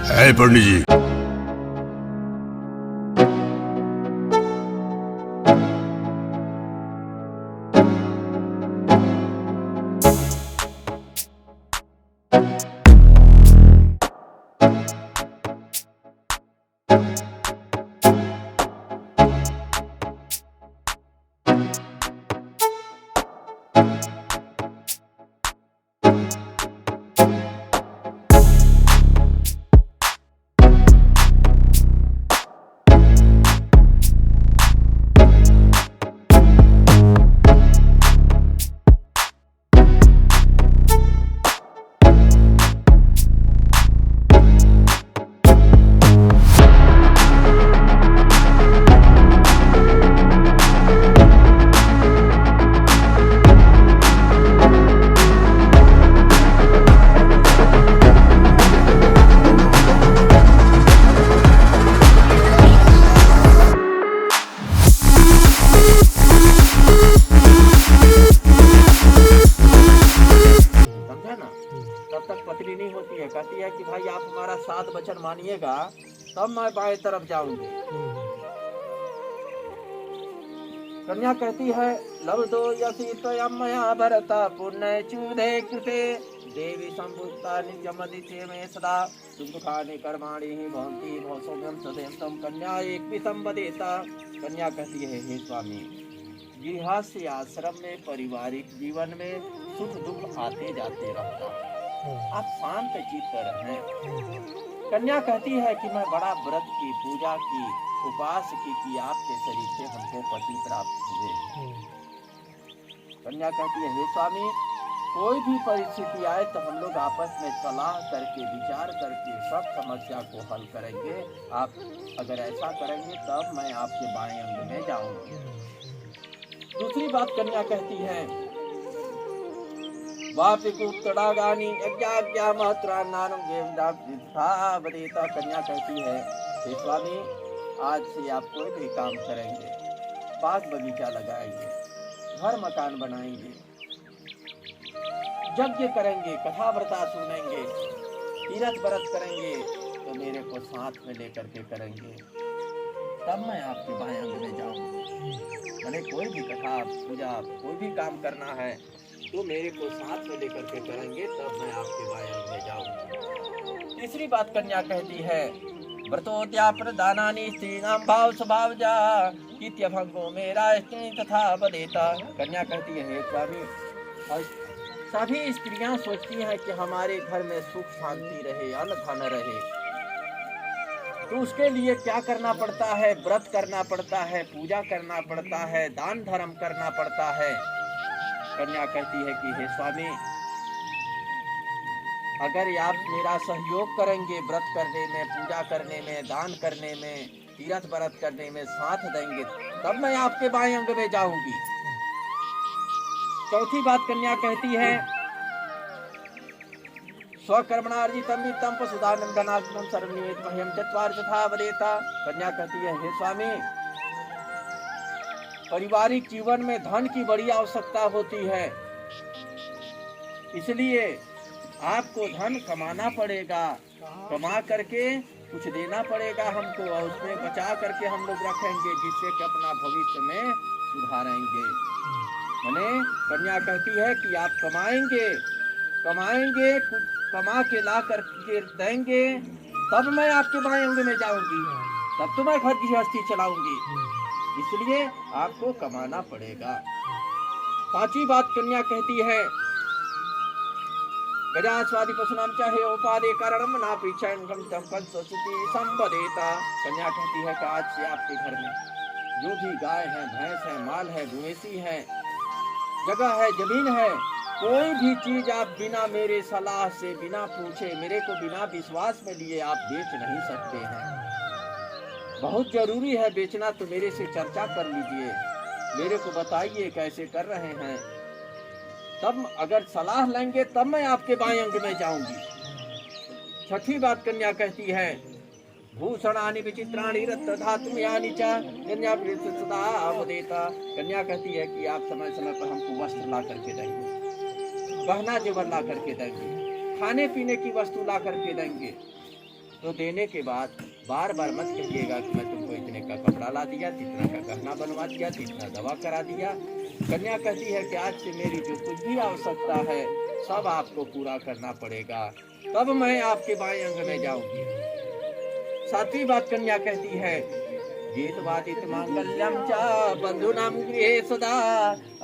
है पंडित जी। पत्नी नहीं होती है, कहती है कि भाई आप हमारा 7 वचन मानिएगा तब मैं बाएं तरफ जाऊंगी। कन्या कहती है लव दो यसी त्वयमया भरता पुण्य चूदे कृते देवी संभुता नित्यमदिते में सदा दुखानि कर्माणि ही भवन्ति भवसौम्यं सदैव तम कन्या एक भी संबदेता। कन्या कहती है हे स्वामी, गृहस्थ आश्रम में पारिवारिक जीवन में सुख दुख आते जाते रहता है, आप शांत चित्त रहें। कन्या कहती है कि मैं बड़ा व्रत की पूजा की उपवास की आपके शरीर से हमको पति प्राप्त हुए। कन्या कहती है हे स्वामी, कोई भी परिस्थिति आए तो हम लोग आपस में सलाह करके विचार करके सब समस्या को हल करेंगे। आप अगर ऐसा करेंगे तब मैं आपके बाएं अंग में जाऊंगी। दूसरी बात कन्या कहती है वापिकुत्तड़ागानी यज्ञाज्ञा महत्रा नानुगेवदाबदेता। कन्या कहती है हे स्वामी, आज से आप कोई भी काम करेंगे, बाग बगीचा लगाएंगे, घर मकान बनाएंगे, यज्ञ करेंगे, कथा व्रता सुनेंगे, तीरथ व्रत करेंगे तो मेरे को साथ में लेकर के करेंगे, तब मैं आपके बाएं अंग में जाऊंगी। मैंने कोई भी कथा पूजा कोई भी काम करना है तो मेरे को साथ में लेकर के करेंगे, तब मैं आपके बाएं अंग में जाऊंगी। तीसरी बात कन्या कहती है व्रतोद्या प्रदानानि स्त्रीणां भाव स्वभाव जा कित्यभंगो मेरा स्त्री तथा बदेता। कन्या कहती है हे स्वामी, सभी स्त्रियां सोचती हैं कि हमारे घर में सुख शांति रहे, अन्न धन रहे, तो उसके लिए क्या करना पड़ता है? व्रत करना पड़ता है, पूजा करना पड़ता है, दान धर्म करना पड़ता है। कन्या कहती है कि हे स्वामी, अगर आप मेरा सहयोग करेंगे व्रत करने में, पूजा करने में, दान करने में, तीर्थ व्रत करने में साथ देंगे, तब मैं आपके बाएं अंग में जाऊंगी। चौथी बात कन्या कहती है स्वकर्मणार्जितम वित्तम पशुदानं धनार्जितम सर्वनियत मह्यम चत्वार तथा वदेता। कन्या कहती है हे स्वामी, पारिवारिक जीवन में धन की बड़ी आवश्यकता होती है, इसलिए आपको धन कमाना पड़ेगा, कमा करके कुछ देना पड़ेगा हमको, और उसमें बचा करके हम लोग रखेंगे जिससे कि अपना भविष्य में सुधारेंगे। मैंने कन्या कहती है कि आप कमाएंगे कुछ कमा के ला करके देंगे, तब मैं आपके बाएं अंग में जाऊंगी, तब तो मैं घर गृहस्थी चलाऊंगी, इसलिए आपको कमाना पड़ेगा। पांचवी बात कन्या कहती है गजास्वादि पशुनाम चाहे उपादे कारणम ना पीछण संबदेता। कन्या कहती है कि आज से आपके घर में जो भी गाय है, भैंस है, माल है, मवेशी है, जगह है, जमीन है, कोई भी चीज आप बिना मेरे सलाह से, बिना पूछे, मेरे को बिना विश्वास में लिए आप बेच नहीं सकते हैं। बहुत जरूरी है बेचना तो मेरे से चर्चा कर लीजिए, मेरे को बताइए कैसे कर रहे हैं, तब अगर सलाह लेंगे तब मैं आपके बाएं अंग में जाऊंगी। छठी बात कन्या कहती है भूषणानि विचित्राणि रत्नधातुमयानि च कन्या सदा देता। कन्या कहती है कि आप समय समय पर हमको वस्त्र ला करके देंगे, गहना जेवर ला करके देंगे, खाने पीने की वस्तु ला करके देंगे, तो देने के बाद बार बार मत कहिएगा कि मैं तुमको इतने का कपड़ा ला दिया, इतना का गहना बनवा दिया, इतना दवा करा दिया। कन्या कहती है कि आज से मेरी जो कुछ भी आवश्यकता है सब आपको पूरा करना पड़ेगा, तब मैं आपके बाएं अंग में जाऊंगी। सातवीं बात कन्या कहती है, गीतवादित मांगल्यम च बंधुनां गृहे सदा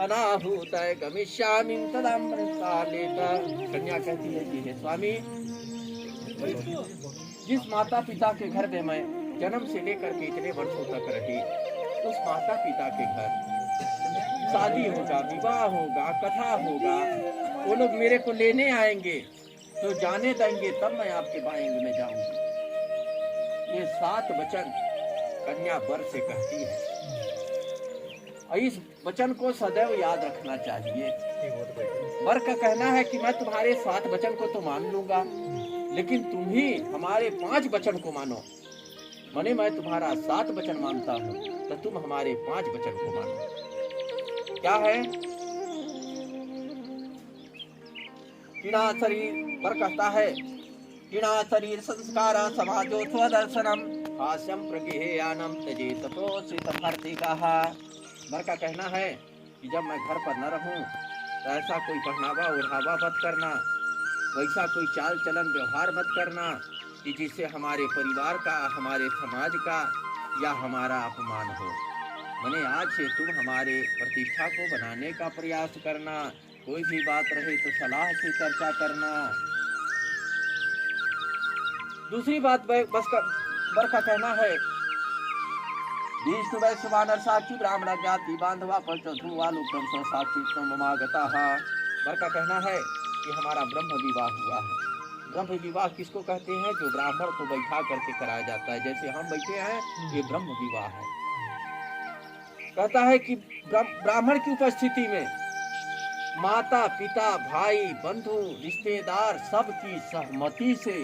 अनाहूतय गमिष्यामि तदामृतालेत। कन्या कहती है कि हे स्वामी, जिस माता पिता के घर में मैं जन्म से लेकर के इतने वर्षों तक रही, उस माता पिता के घर शादी होगा, विवाह होगा, कथा होगा, वो लोग मेरे को लेने आएंगे तो जाने देंगे, तब मैं आपके बाएंगे में जाऊंगी। ये 7 वचन कन्या वर से कहती है, और इस वचन को सदैव याद रखना चाहिए। वर का कहना है कि मैं तुम्हारे 7 वचन को तो मान लूंगा, लेकिन तुम ही हमारे 5 वचन को मानो। माने मैं तुम्हारा 7 वचन मानता हूँ, तो तुम हमारे 5 वचन को मानो। क्या है? किणा शरीर, वर कहता है, किणा शरीर संस्कार समाजो स्वदर्शनम हास्यम प्रगेयानम त्यजेत तपोसित भर्तिकाः। वर का कहना है कि जब मैं घर पर न रहूं तो ऐसा कोई पहनावा ओढ़ावा मत करना, वैसा कोई चाल चलन व्यवहार मत करना कि जिससे हमारे परिवार का, हमारे समाज का या हमारा अपमान हो। माने आज से तुम हमारे प्रतिष्ठा को बनाने का प्रयास करना, कोई भी बात रहे तो सलाह से चर्चा करना। दूसरी बात वर का कहना है, विष्णु वैश्य वानर साक्षी ब्राह्मण ज्ञाति बांधवा पंचधुवालुक्रम साक्षी ममागता। वर का कहना है कि हमारा ब्रह्म विवाह हुआ है। ब्रह्म विवाह किसको कहते हैं? जो ब्राह्मण को बैठा करके कराया जाता है, जैसे हम बैठे हैं, ये ब्रह्म विवाह है। कहता है कि ब्राह्मण की उपस्थिति में माता पिता भाई बंधु रिश्तेदार सबकी सहमति से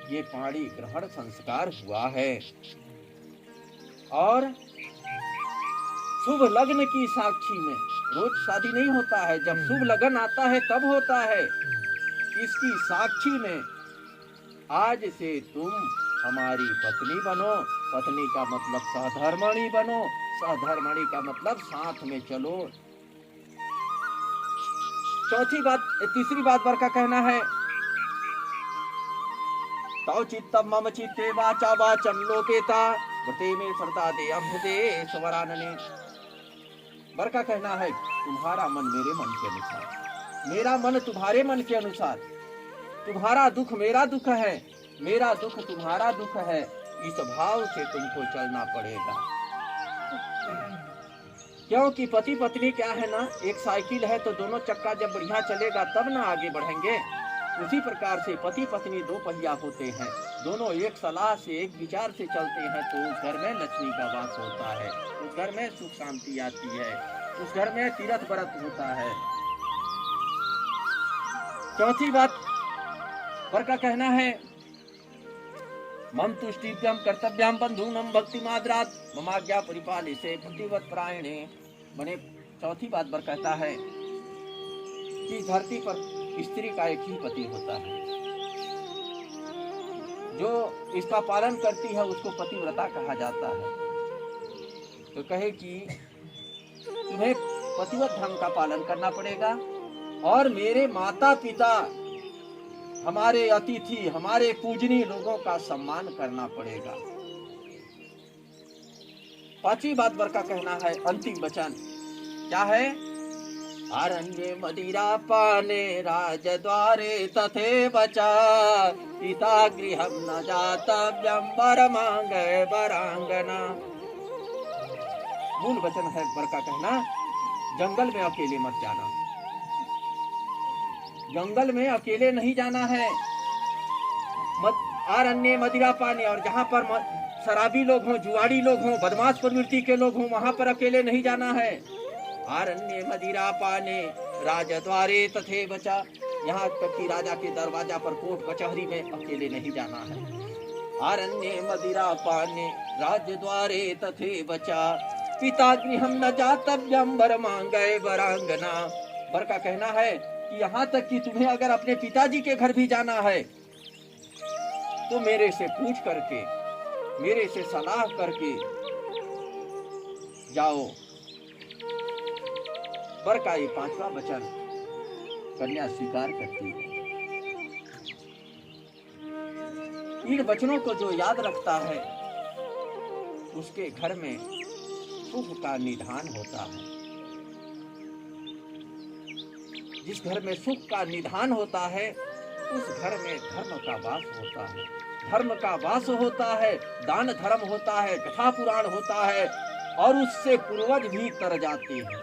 ये पाणी ग्रहण संस्कार हुआ है। और शुभ लग्न की साक्षी में, रोज शादी नहीं होता है, जब शुभ लगन आता है तब होता है। इसकी साक्षी में आज से तुम हमारी पत्नी बनो। पत्नी का मतलब सहधर्मणी बनो, सहधर्मणी का मतलब साथ में चलो। तीसरी बात वर का कहना है, तौ चित्तम मम चित्ते वाचा वाचम लोपेता व्रते में श्रद्धा दे अभ्युदे स्वरानने। वर का कहना है, तुम्हारा मन मेरे मन के अनुसार, मेरा मन तुम्हारे मन के अनुसार, तुम्हारा दुख मेरा दुख है, मेरा दुख तुम्हारा दुख है, इस भाव से तुमको चलना पड़ेगा। क्योंकि पति पत्नी क्या है ना, एक साइकिल है तो दोनों चक्का जब बढ़िया चलेगा तब ना आगे बढ़ेंगे। उसी प्रकार से पति पत्नी 2 पहिया होते हैं, दोनों एक सलाह से एक विचार से चलते हैं तो उस घर में लक्ष्मी का वास होता है, उस घर में सुख शांति आती है, उस घर में तीरथ व्रत होता है। चौथी बात वर का कहना है, मम तुष्टिभ्यम कर्तव्यम बंधुनम भक्ति माद्रात ममाज्ञा परिपाले से प्रतिवत प्रायणे। बने चौथी बात वर कहता है कि धरती पर स्त्री का एक ही पति होता है, जो इसका पालन करती है उसको पतिव्रता कहा जाता है। तो कहे कि तुम्हें पतिव्रत धर्म का पालन करना पड़ेगा और मेरे माता पिता, हमारे अतिथि, हमारे पूजनीय लोगों का सम्मान करना पड़ेगा। 5वीं बात वर का कहना है, अंतिम वचन क्या है? अरण्ये मदिरा पाने राजद्वारे तथे बचा पिता गृहं न जातव्यं वरमांगे वरांगना। मूल वचन है वर का कहना, जंगल में अकेले मत जाना, जंगल में अकेले नहीं जाना है। अरण्य मदिरा पाने, और जहाँ पर शराबी लोग हों, जुआड़ी लोग हों, बदमाश प्रवृत्ति के लोग हों, वहां पर अकेले नहीं जाना है। अरण्य मदिरा पाने राजद्वारे तथे बचा, यहाँ तक कि राजा के दरवाजा पर कोट कचहरी में अकेले नहीं जाना है। अरण्य मदिरा पाने राजद्वारे तथे बचा पिता गृहं न जातव्यं वरमांगे वरांगना। वर का कहना है कि यहाँ तक कि तुम्हें अगर अपने पिताजी के घर भी जाना है तो मेरे से पूछ करके, मेरे से सलाह करके जाओ। वर का ये 5वां वचन कन्या स्वीकार करती है। इन वचनों को जो याद रखता है उसके घर में सुख का निधान होता है। जिस घर में सुख का निधान होता है उस घर में धर्म का वास होता है। धर्म का वास होता है, दान धर्म होता है, कथा पुराण होता है और उससे पूर्वज भी तर जाते हैं।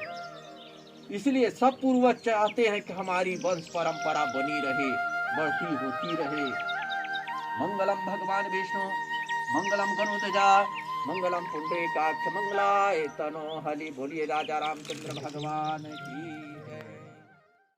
इसलिए सब पूर्वज चाहते हैं कि हमारी वंश परंपरा बनी रहे, बढ़ती होती रहे। मंगलम भगवान विष्णु, मंगलम गरुड़ध्वज, मंगलम पुंडरीकाक्ष, मंगलाय तनो हरि। बोलिए राजा रामचंद्र भगवान की।